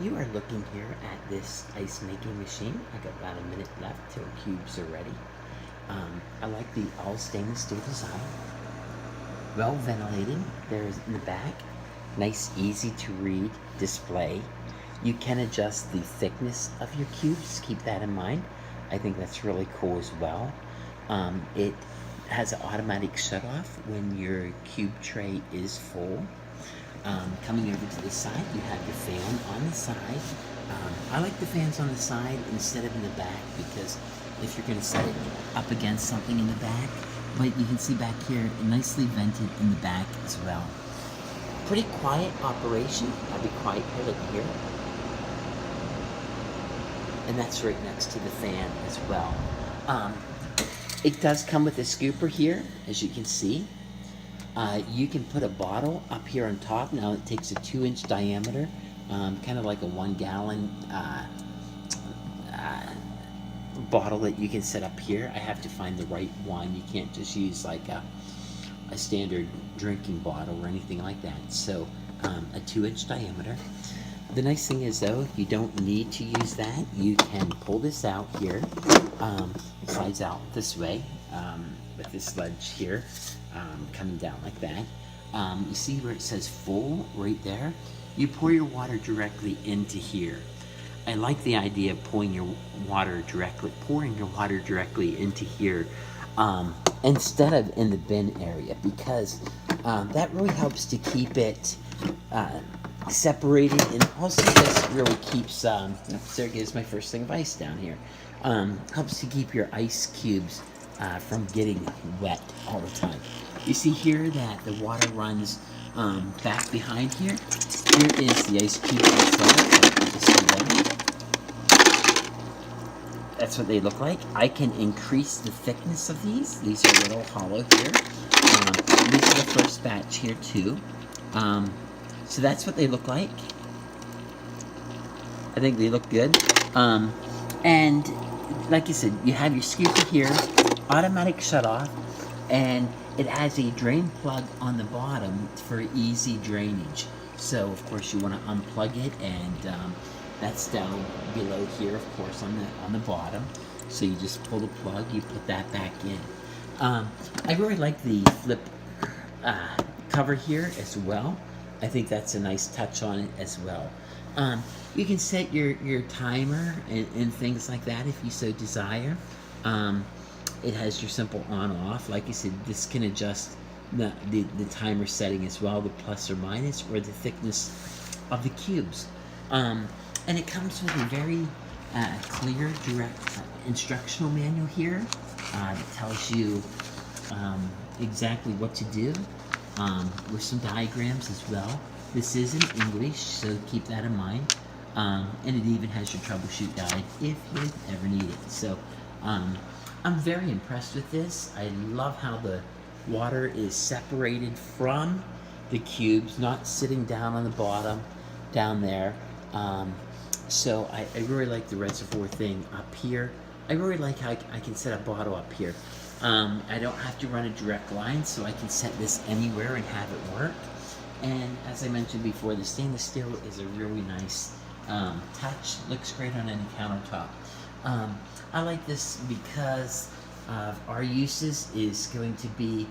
You are looking here at this ice making machine. I got about a minute left till cubes are ready. I like the all stainless steel design. Well ventilated. There's in the back. Nice, easy to read display. You can adjust the thickness of your cubes. Keep that in mind. I think that's really cool as well. It has an automatic shut off when your cube tray is full. Coming over to the side, you have your fan on the side. I like the fans on the side instead of in the back because if you're going to set it up against something in the back, but you can see back here, nicely vented in the back as well. Pretty quiet operation. I'll be quiet here, look here. And that's right next to the fan as well. It does come with a scooper here, as you can see. You can put a bottle up here on top. Now it takes a 2-inch diameter, kind of like a 1-gallon bottle that you can set up here. I have to find the right one. You can't just use like a standard drinking bottle or anything like that. So a 2-inch diameter. The nice thing is though, you don't need to use that. You can pull this out here. It slides out this way with this ledge here. Coming down like that. You see where it says full right there? You pour your water directly into here. I like the idea of pouring your water directly into here instead of in the bin area, because that really helps to keep it separated, and also just really keeps there goes my first thing of ice down here. Helps to keep your ice cubes from getting wet all the time. You see here that the water runs back behind here. Here is the ice cube itself. That's what they look like. I can increase the thickness of these. These are a little hollow here. These are the first batch here too. So that's what they look like. I think they look good. And like I said, you have your scooper here, automatic shut off, and it has a drain plug on the bottom for easy drainage. So of course you want to unplug it, and that's down below here, of course, on the bottom. So you just pull the plug, you put that back in. I really like the flip cover here as well. I think that's a nice touch on it as well. You can set your timer and things like that if you so desire. It has your simple on-off. Like I said, this can adjust the timer setting as well, the plus or minus, or the thickness of the cubes. And it comes with a very clear, direct instructional manual here that tells you exactly what to do, with some diagrams as well. This is in English, so keep that in mind. And it even has your troubleshoot guide if you ever need it. So I'm very impressed with this. I love how the water is separated from the cubes, not sitting down on the bottom down there. So I really like the reservoir thing up here. I really like how I can set a bottle up here. I don't have to run a direct line, so I can set this anywhere and have it work. And as I mentioned before, the stainless steel is a really nice touch. Looks great on any countertop. I like this because our uses is going to be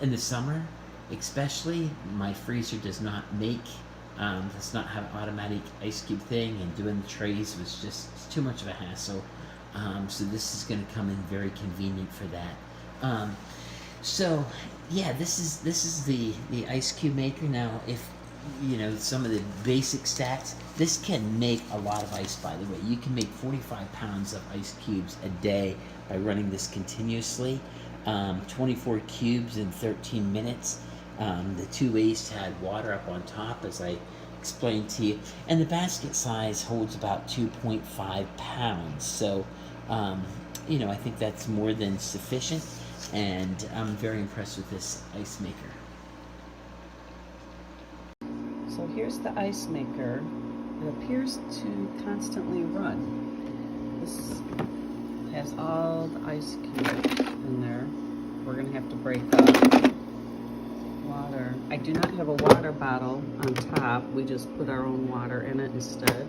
in the summer, especially. My freezer does not does not have an automatic ice cube thing, and doing the trays was just too much of a hassle. So this is going to come in very convenient for that. So yeah, this is the ice cube maker. Now, if you know some of the basic stats, this can make a lot of ice. By the way, you can make 45 pounds of ice cubes a day by running this continuously. 24 cubes in 13 minutes. The 2 ways to add water up on top, as I explained to you, and the basket size holds about 2.5 pounds. So you know, I think that's more than sufficient, and I'm very impressed with this ice maker. So here's the ice maker. It appears to constantly run. This has all the ice cubes in there. We're going to have to break up water. I do not have a water bottle on top. We just put our own water in it instead.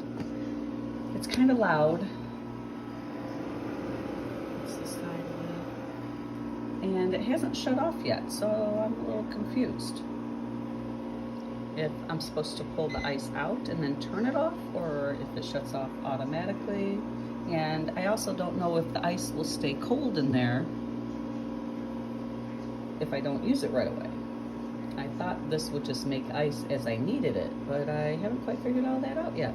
It's kind of loud. That's the side of it. And it hasn't shut off yet, so I'm a little confused. If I'm supposed to pull the ice out and then turn it off, or if it shuts off automatically. And I also don't know if the ice will stay cold in there if I don't use it right away. I thought this would just make ice as I needed it, but I haven't quite figured all that out yet.